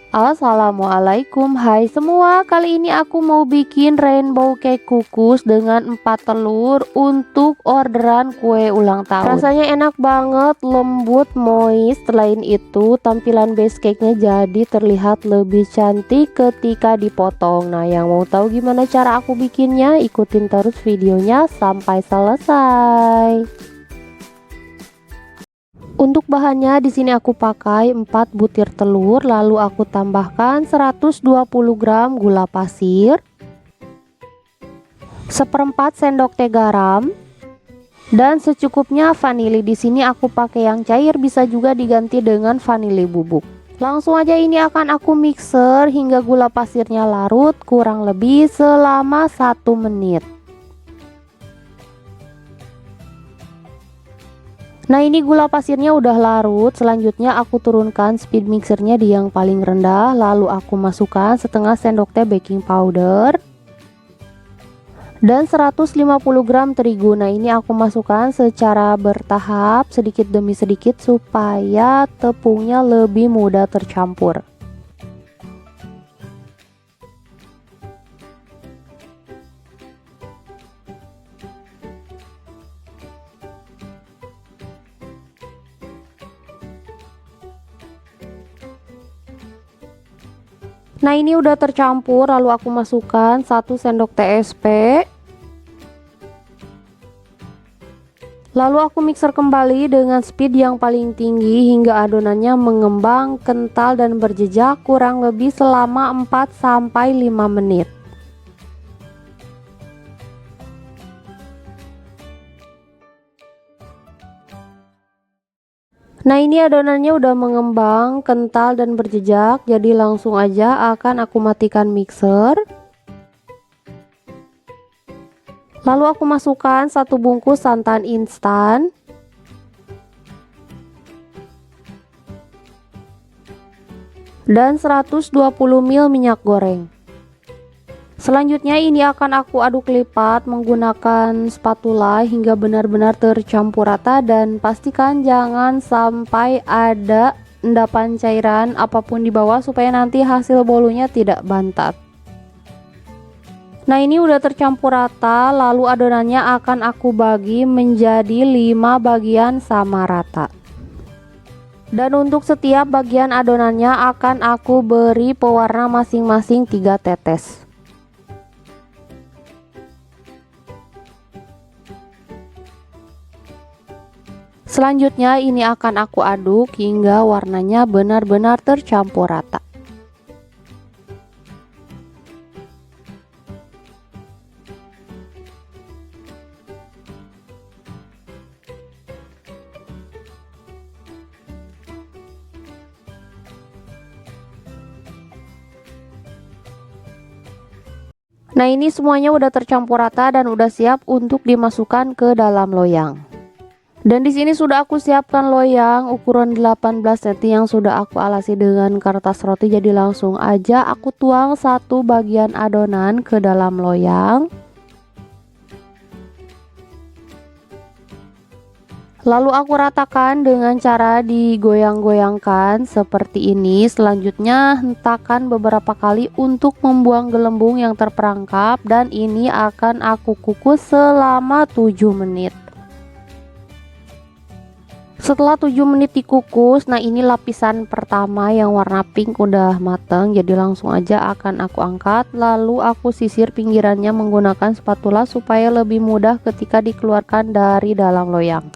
Assalamualaikum, hai semua. Kali ini aku mau bikin rainbow cake kukus dengan 4 telur untuk orderan kue ulang tahun. Rasanya enak banget, lembut, moist. Selain itu, tampilan base cake-nya jadi terlihat lebih cantik ketika dipotong. Nah, yang mau tahu gimana cara aku bikinnya, ikutin terus videonya sampai selesai. Untuk bahannya di sini aku pakai 4 butir telur, lalu aku tambahkan 120 gram gula pasir, seperempat sendok teh garam, dan secukupnya vanili. Di sini aku pakai yang cair, bisa juga diganti dengan vanili bubuk. Langsung aja ini akan aku mixer hingga gula pasirnya larut kurang lebih selama 1 menit. Nah, ini gula pasirnya udah larut. Selanjutnya aku turunkan speed mixernya di yang paling rendah, lalu aku masukkan setengah sendok teh baking powder dan 150 gram terigu. Nah, ini aku masukkan secara bertahap sedikit demi sedikit supaya tepungnya lebih mudah tercampur. Nah, ini udah tercampur, lalu aku masukkan 1 sendok TSP. Lalu aku mixer kembali dengan speed yang paling tinggi hingga adonannya mengembang, kental dan berjejak kurang lebih selama 4-5 menit. Nah, ini adonannya udah mengembang, kental dan berjejak, jadi langsung aja akan aku matikan mixer. Lalu aku masukkan 1 bungkus santan instan, dan 120 ml minyak goreng. Selanjutnya ini akan aku aduk lipat menggunakan spatula hingga benar-benar tercampur rata, dan pastikan jangan sampai ada endapan cairan apapun di bawah supaya nanti hasil bolunya tidak bantat. Nah, ini udah tercampur rata, lalu adonannya akan aku bagi menjadi 5 bagian sama rata. Dan untuk setiap bagian adonannya akan aku beri pewarna masing-masing 3 tetes. Selanjutnya ini akan aku aduk hingga warnanya benar-benar tercampur rata. Nah, ini semuanya udah tercampur rata dan udah siap untuk dimasukkan ke dalam loyang. Dan di sini sudah aku siapkan loyang ukuran 18 cm yang sudah aku alasi dengan kertas roti. Jadi langsung aja aku tuang 1 bagian adonan ke dalam loyang. Lalu aku ratakan dengan cara digoyang-goyangkan seperti ini. Selanjutnya hentakan beberapa kali untuk membuang gelembung yang terperangkap, dan ini akan aku kukus selama 7 menit. Setelah 7 menit dikukus, nah ini lapisan pertama yang warna pink udah mateng, jadi langsung aja akan aku angkat. Lalu aku sisir pinggirannya menggunakan spatula supaya lebih mudah ketika dikeluarkan dari dalam loyang.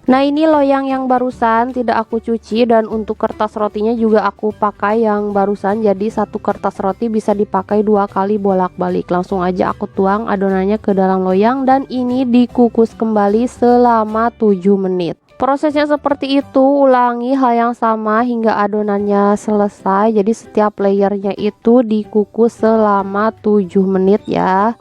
Nah, ini loyang yang barusan tidak aku cuci, dan untuk kertas rotinya juga aku pakai yang barusan, jadi 1 kertas roti bisa dipakai 2 kali bolak-balik. Langsung aja aku tuang adonannya ke dalam loyang dan ini dikukus kembali selama 7 menit. Prosesnya seperti itu, ulangi hal yang sama hingga adonannya selesai. Jadi setiap layernya itu dikukus selama 7 menit ya.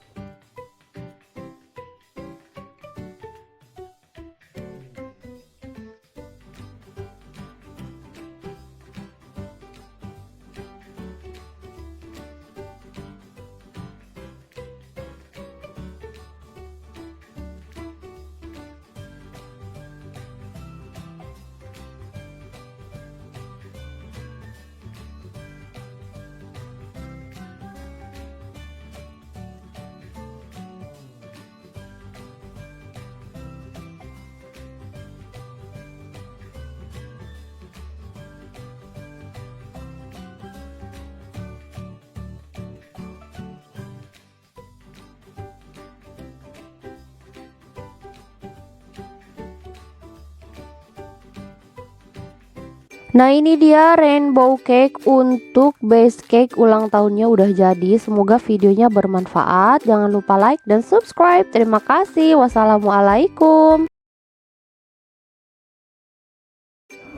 Nah ini dia rainbow cake untuk base cake ulang tahunnya udah jadi. Semoga videonya bermanfaat. Jangan lupa like dan subscribe. Terima kasih. Wassalamualaikum.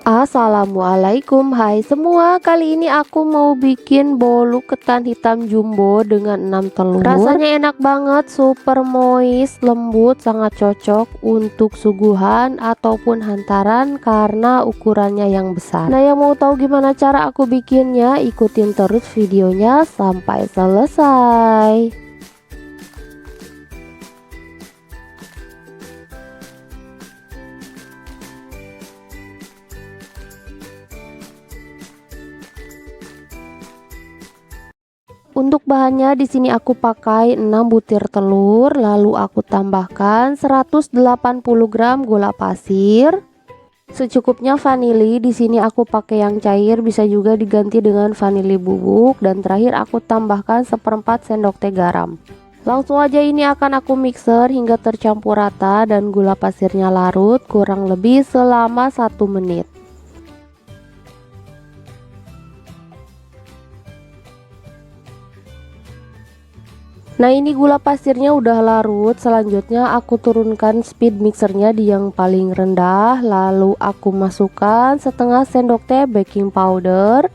Assalamualaikum, hai semua. Kali ini aku mau bikin bolu ketan hitam jumbo dengan 6 telur. Rasanya enak banget, super moist, lembut, sangat cocok untuk suguhan ataupun hantaran karena ukurannya yang besar. Nah yang mau tahu gimana cara aku bikinnya, ikutin terus videonya sampai selesai. Untuk bahannya di sini aku pakai 6 butir telur, lalu aku tambahkan 180 gram gula pasir, secukupnya vanili. Di sini aku pakai yang cair, bisa juga diganti dengan vanili bubuk, dan terakhir aku tambahkan 1/4 sendok teh garam. Langsung aja ini akan aku mixer hingga tercampur rata dan gula pasirnya larut kurang lebih selama 1 menit. Nah ini gula pasirnya udah larut. Selanjutnya aku turunkan speed mixernya di yang paling rendah, lalu aku masukkan setengah sendok teh baking powder,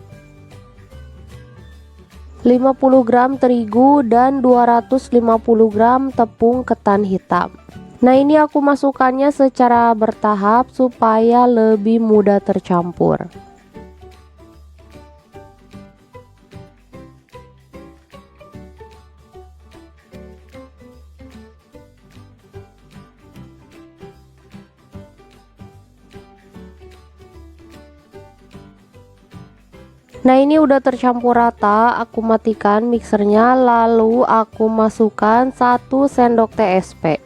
50 gram terigu, dan 250 gram tepung ketan hitam. Nah ini aku masukkannya secara bertahap supaya lebih mudah tercampur. Nah ini udah tercampur rata, aku matikan mixernya, lalu aku masukkan 1 sendok teh SP.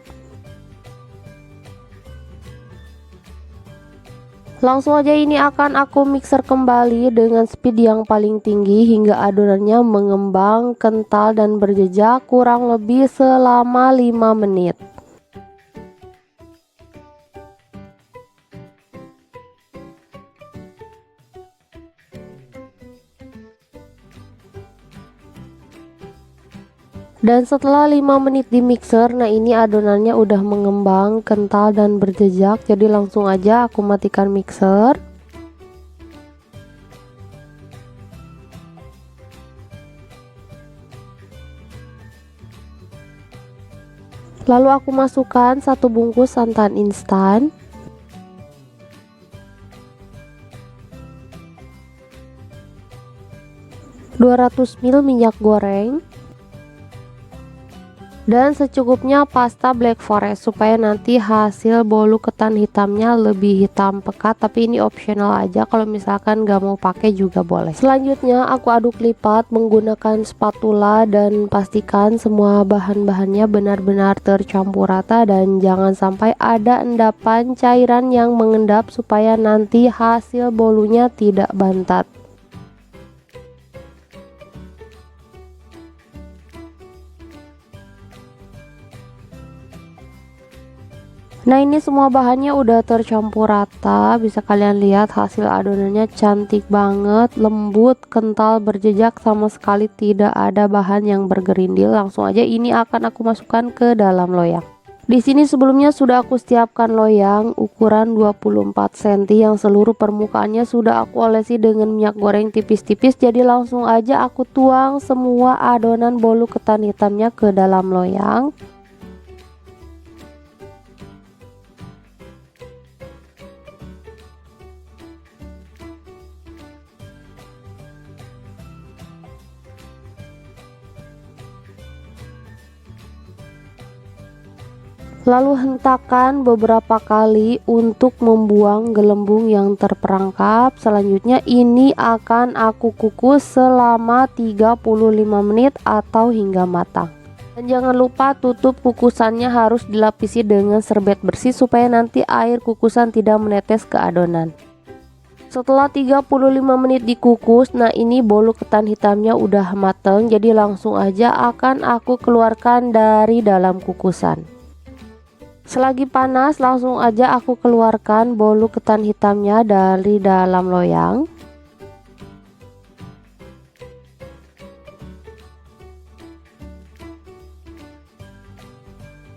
Langsung aja ini akan aku mixer kembali dengan speed yang paling tinggi hingga adonannya mengembang, kental, dan berjejak kurang lebih selama 5 menit. Dan setelah 5 menit di mixer, nah ini adonannya udah mengembang, kental, dan berjejak. Jadi langsung aja aku matikan mixer. Lalu aku masukkan 1 bungkus santan instan, 200 ml minyak goreng, dan secukupnya pasta black forest supaya nanti hasil bolu ketan hitamnya lebih hitam pekat, tapi ini optional aja, kalau misalkan gak mau pakai juga boleh. Selanjutnya aku aduk lipat menggunakan spatula dan pastikan semua bahan-bahannya benar-benar tercampur rata dan jangan sampai ada endapan cairan yang mengendap supaya nanti hasil bolunya tidak bantat. Nah ini semua bahannya udah tercampur rata, bisa kalian lihat hasil adonannya cantik banget, lembut, kental, berjejak, sama sekali tidak ada bahan yang bergerindil. Langsung aja ini akan aku masukkan ke dalam loyang. Di sini sebelumnya sudah aku siapkan loyang ukuran 24 cm yang seluruh permukaannya sudah aku olesi dengan minyak goreng tipis-tipis. Jadi langsung aja aku tuang semua adonan bolu ketan hitamnya ke dalam loyang. Lalu hentakan beberapa kali untuk membuang gelembung yang terperangkap. Selanjutnya ini akan aku kukus selama 35 menit atau hingga matang. Dan jangan lupa tutup kukusannya harus dilapisi dengan serbet bersih supaya nanti air kukusan tidak menetes ke adonan. Setelah 35 menit dikukus, nah ini bolu ketan hitamnya udah mateng, jadi langsung aja akan aku keluarkan dari dalam kukusan. Selagi panas, langsung aja aku keluarkan bolu ketan hitamnya dari dalam loyang.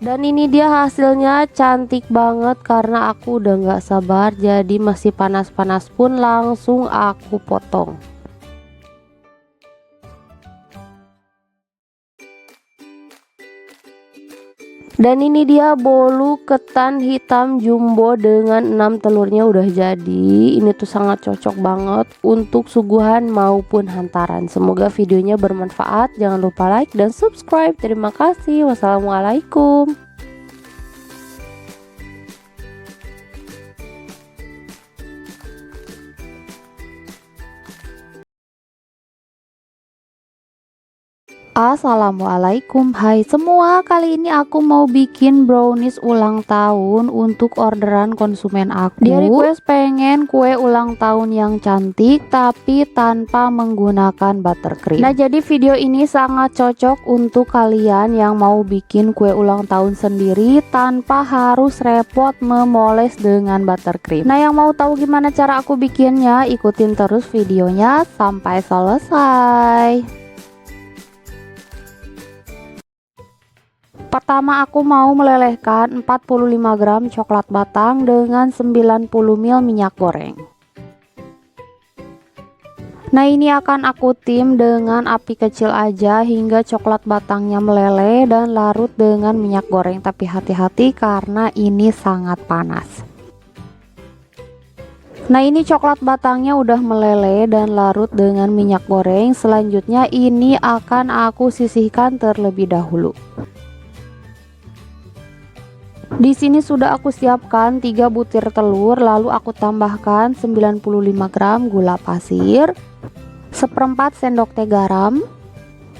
Dan ini dia hasilnya, cantik banget karena aku udah nggak sabar. Jadi masih panas-panas pun langsung aku potong. Dan ini dia bolu ketan hitam jumbo dengan 6 telurnya udah jadi. Ini tuh sangat cocok banget untuk suguhan maupun hantaran. Semoga videonya bermanfaat. Jangan lupa like dan subscribe. Terima kasih. Wassalamualaikum. Assalamualaikum, hai semua. Kali ini aku mau bikin brownies ulang tahun untuk orderan konsumen aku. Dia request pengen kue ulang tahun yang cantik tapi tanpa menggunakan buttercream. Nah, jadi video ini sangat cocok untuk kalian yang mau bikin kue ulang tahun sendiri tanpa harus repot memoles dengan buttercream. Nah, yang mau tahu gimana cara aku bikinnya, ikutin terus videonya sampai selesai. Pertama, aku mau melelehkan 45 gram coklat batang dengan 90 ml minyak goreng. Nah, ini akan aku tim dengan api kecil aja hingga coklat batangnya meleleh dan larut dengan minyak goreng. Tapi hati-hati karena ini sangat panas. Nah, ini coklat batangnya udah meleleh dan larut dengan minyak goreng. Selanjutnya ini akan aku sisihkan terlebih dahulu. Di sini sudah aku siapkan 3 butir telur, lalu aku tambahkan 95 gram gula pasir, seperempat sendok teh garam,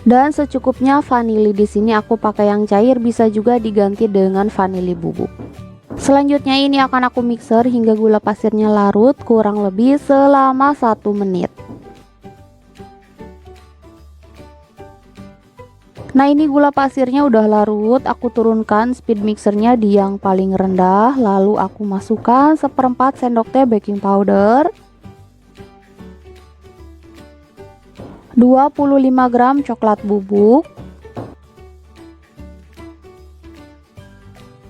dan secukupnya vanili. Di sini aku pakai yang cair, bisa juga diganti dengan vanili bubuk. Selanjutnya ini akan aku mixer hingga gula pasirnya larut kurang lebih selama 1 menit. Nah, ini gula pasirnya udah larut, aku turunkan speed mixernya di yang paling rendah, lalu aku masukkan seperempat sendok teh baking powder, 25 gram coklat bubuk,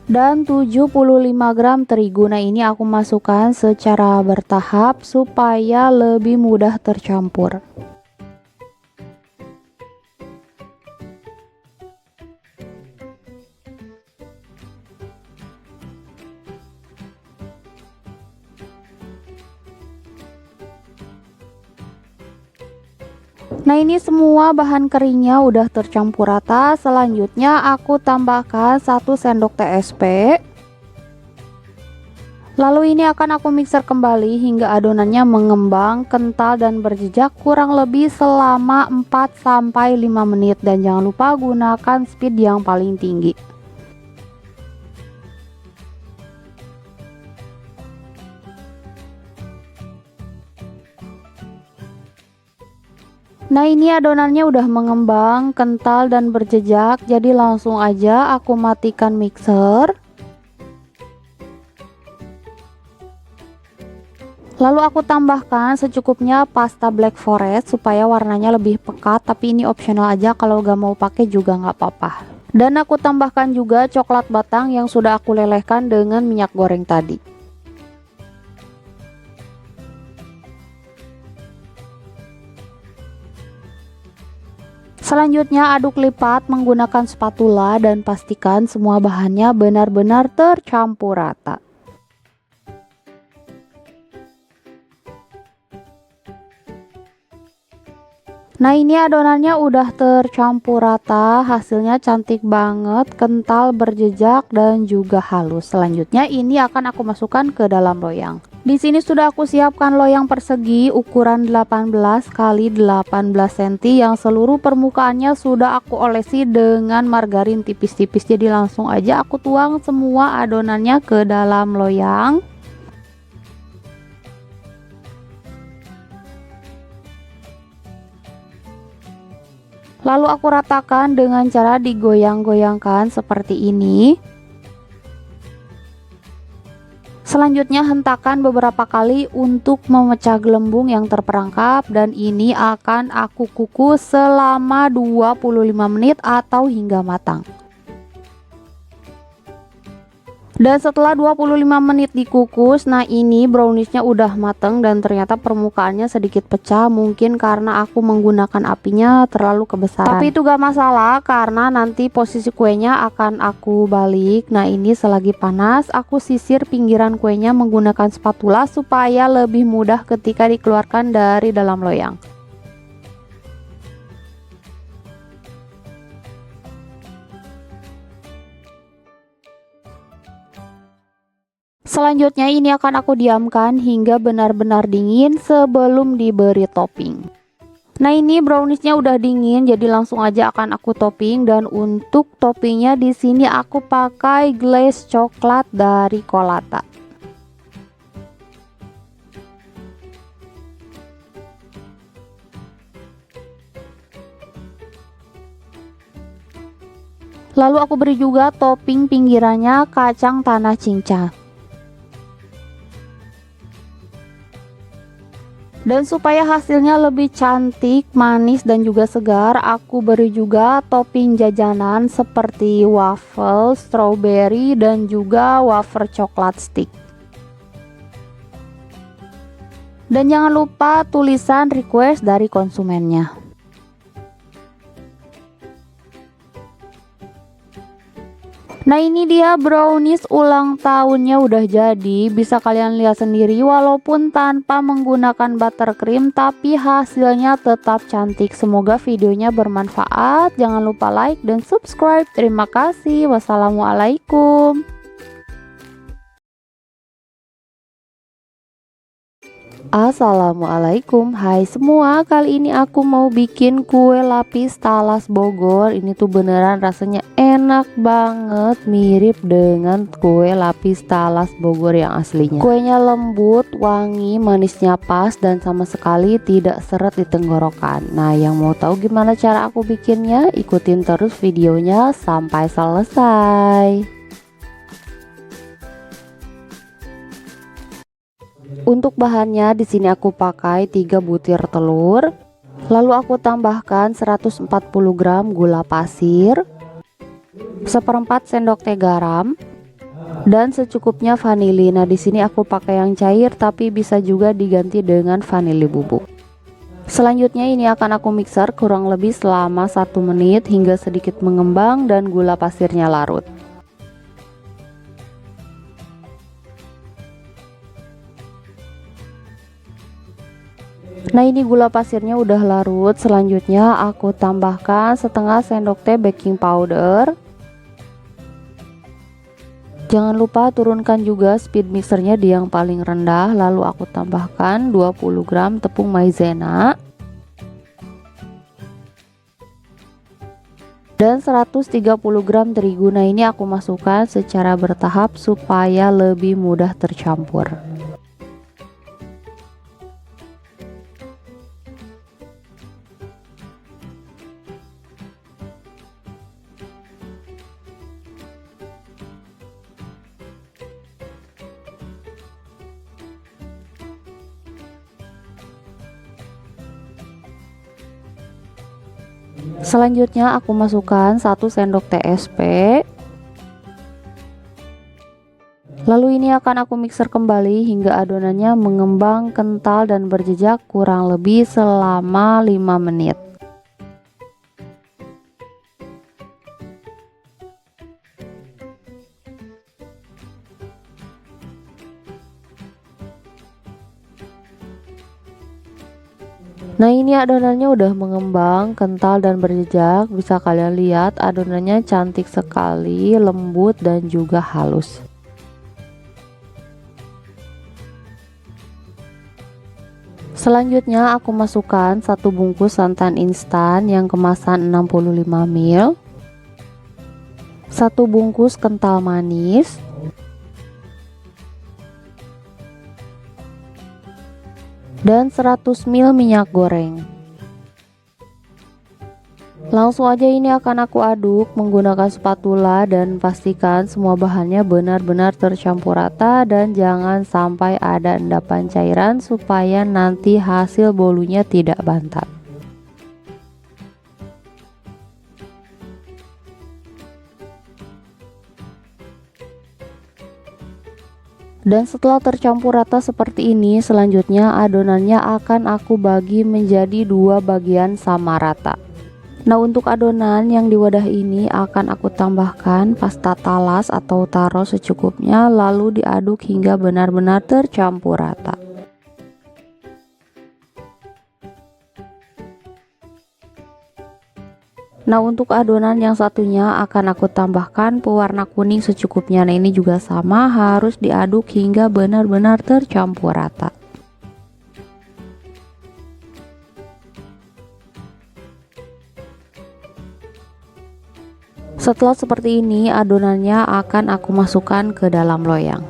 dan 75 gram terigu. Nah, ini aku masukkan secara bertahap supaya lebih mudah tercampur. Nah, ini semua bahan keringnya udah tercampur rata. Selanjutnya aku tambahkan 1 sendok TSP. Lalu ini akan aku mixer kembali hingga adonannya mengembang, kental dan berjejak kurang lebih selama 4-5 menit. Dan jangan lupa gunakan speed yang paling tinggi. Nah, ini adonannya udah mengembang, kental dan berjejak, jadi langsung aja aku matikan mixer. Lalu aku tambahkan secukupnya pasta black forest supaya warnanya lebih pekat, tapi ini optional aja, kalau gak mau pakai juga nggak apa-apa. Dan aku tambahkan juga coklat batang yang sudah aku lelehkan dengan minyak goreng tadi. Selanjutnya aduk lipat menggunakan spatula dan pastikan semua bahannya benar-benar tercampur rata. Nah, ini adonannya udah tercampur rata, hasilnya cantik banget, kental, berjejak dan juga halus. Selanjutnya ini akan aku masukkan ke dalam loyang. Di sini sudah aku siapkan loyang persegi ukuran 18 x 18 cm yang seluruh permukaannya sudah aku olesi dengan margarin tipis-tipis. Jadi langsung aja aku tuang semua adonannya ke dalam loyang. Lalu aku ratakan dengan cara digoyang-goyangkan seperti ini. Selanjutnya hentakan beberapa kali untuk memecah gelembung yang terperangkap, dan ini akan aku kukus selama 25 menit atau hingga matang. Dan setelah 25 menit dikukus, nah ini browniesnya udah mateng dan ternyata permukaannya sedikit pecah, mungkin karena aku menggunakan apinya terlalu kebesaran. Tapi itu gak masalah karena nanti posisi kuenya akan aku balik. Nah ini selagi panas, aku sisir pinggiran kuenya menggunakan spatula supaya lebih mudah ketika dikeluarkan dari dalam loyang. Selanjutnya ini akan aku diamkan hingga benar-benar dingin sebelum diberi topping. Nah ini browniesnya udah dingin, jadi langsung aja akan aku topping, dan untuk toppingnya di sini aku pakai glaze coklat dari Colata. Lalu aku beri juga topping pinggirannya kacang tanah cincang. Dan supaya hasilnya lebih cantik, manis, dan juga segar, aku beri juga topping jajanan seperti waffle, strawberry, dan juga wafer coklat stick. Dan jangan lupa tulisan request dari konsumennya. Nah ini dia brownies ulang tahunnya udah jadi, bisa kalian lihat sendiri walaupun tanpa menggunakan buttercream tapi hasilnya tetap cantik. Semoga videonya bermanfaat, jangan lupa like dan subscribe. Terima kasih, wassalamualaikum. Assalamualaikum, hai semua. Kali ini aku mau bikin kue lapis talas Bogor. Ini tuh beneran rasanya enak banget, mirip dengan kue lapis talas Bogor yang aslinya. Kuenya lembut, wangi, manisnya pas, dan sama sekali tidak seret di tenggorokan. Nah yang mau tahu gimana cara aku bikinnya, ikutin terus videonya sampai selesai. Untuk bahannya di sini aku pakai 3 butir telur. Lalu aku tambahkan 140 gram gula pasir, 1/4 sendok teh garam, dan secukupnya vanili. Nah, di sini aku pakai yang cair tapi bisa juga diganti dengan vanili bubuk. Selanjutnya ini akan aku mixer kurang lebih selama 1 menit hingga sedikit mengembang dan gula pasirnya larut. Nah ini gula pasirnya udah larut. Selanjutnya aku tambahkan setengah sendok teh baking powder. Jangan lupa turunkan juga speed mixernya di yang paling rendah. Lalu aku tambahkan 20 gram tepung maizena dan 130 gram terigu. Nah ini aku masukkan secara bertahap supaya lebih mudah tercampur. Selanjutnya aku masukkan 1 sendok TSP. Lalu ini akan aku mixer kembali hingga adonannya mengembang, kental, dan berjejak kurang lebih selama 5 menit. Nah ini adonannya udah mengembang, kental, dan berjejak. Bisa kalian lihat adonannya cantik sekali, lembut, dan juga halus. Selanjutnya aku masukkan 1 bungkus santan instan yang kemasan 65 ml, 1 bungkus kental manis, dan 100 ml minyak goreng. Langsung aja ini akan aku aduk menggunakan spatula dan pastikan semua bahannya benar-benar tercampur rata dan jangan sampai ada endapan cairan supaya nanti hasil bolunya tidak bantat. Dan setelah tercampur rata seperti ini, selanjutnya adonannya akan aku bagi menjadi dua bagian sama rata. Nah, untuk adonan yang di wadah ini akan aku tambahkan pasta talas atau taro secukupnya, lalu diaduk hingga benar-benar tercampur rata. Nah, untuk adonan yang satunya akan aku tambahkan pewarna kuning secukupnya. Nah, ini juga sama, harus diaduk hingga benar-benar tercampur rata. Setelah seperti ini, adonannya akan aku masukkan ke dalam loyang.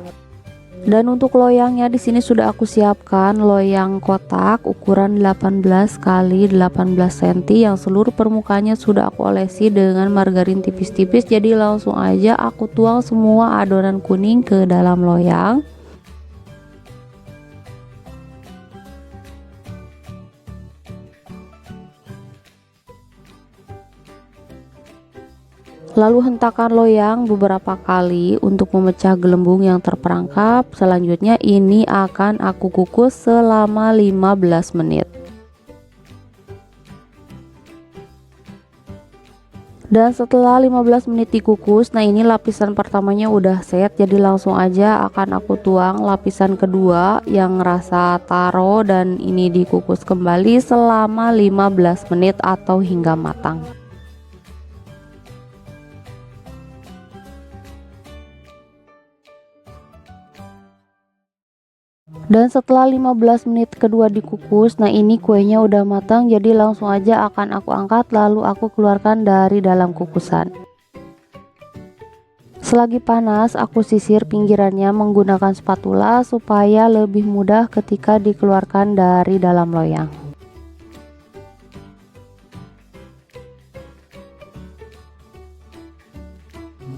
Dan untuk loyangnya di sini sudah aku siapkan loyang kotak ukuran 18 x 18 cm yang seluruh permukaannya sudah aku olesi dengan margarin tipis-tipis. Jadi langsung aja aku tuang semua adonan kuning ke dalam loyang. Lalu hentakan loyang beberapa kali untuk memecah gelembung yang terperangkap. Selanjutnya ini akan aku kukus selama 15 menit. Dan setelah 15 menit dikukus, nah ini lapisan pertamanya udah set, jadi langsung aja akan aku tuang lapisan kedua yang rasa taro dan ini dikukus kembali selama 15 menit atau hingga matang. Dan setelah 15 menit kedua dikukus, nah ini kuenya udah matang, jadi langsung aja akan aku angkat lalu aku keluarkan dari dalam kukusan. Selagi panas, aku sisir pinggirannya menggunakan spatula supaya lebih mudah ketika dikeluarkan dari dalam loyang.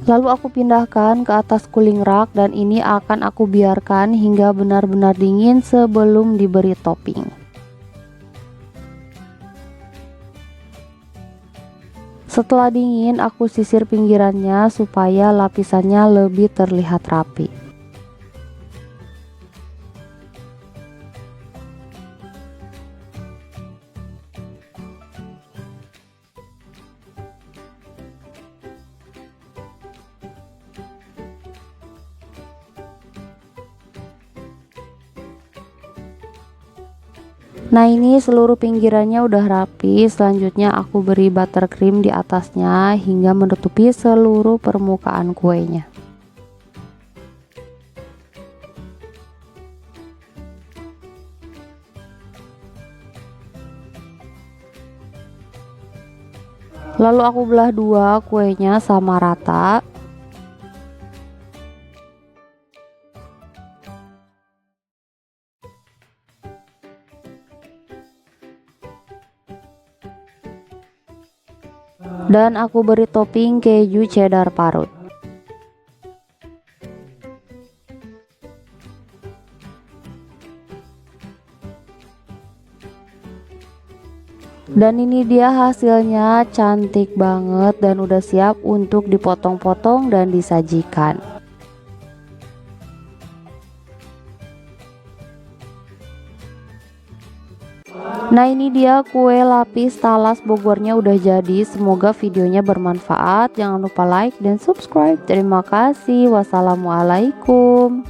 Lalu aku pindahkan ke atas cooling rack dan ini akan aku biarkan hingga benar-benar dingin sebelum diberi topping. Setelah dingin, aku sisir pinggirannya supaya lapisannya lebih terlihat rapi. Nah, ini seluruh pinggirannya udah rapi. Selanjutnya aku beri buttercream di atasnya hingga menutupi seluruh permukaan kuenya. Lalu aku belah dua kuenya sama rata. Dan aku beri topping keju cheddar parut. Dan ini dia hasilnya, cantik banget dan udah siap untuk dipotong-potong dan disajikan. Nah, ini dia kue lapis talas Bogornya udah jadi. Semoga videonya bermanfaat. Jangan lupa like dan subscribe. Terima kasih. Wassalamualaikum.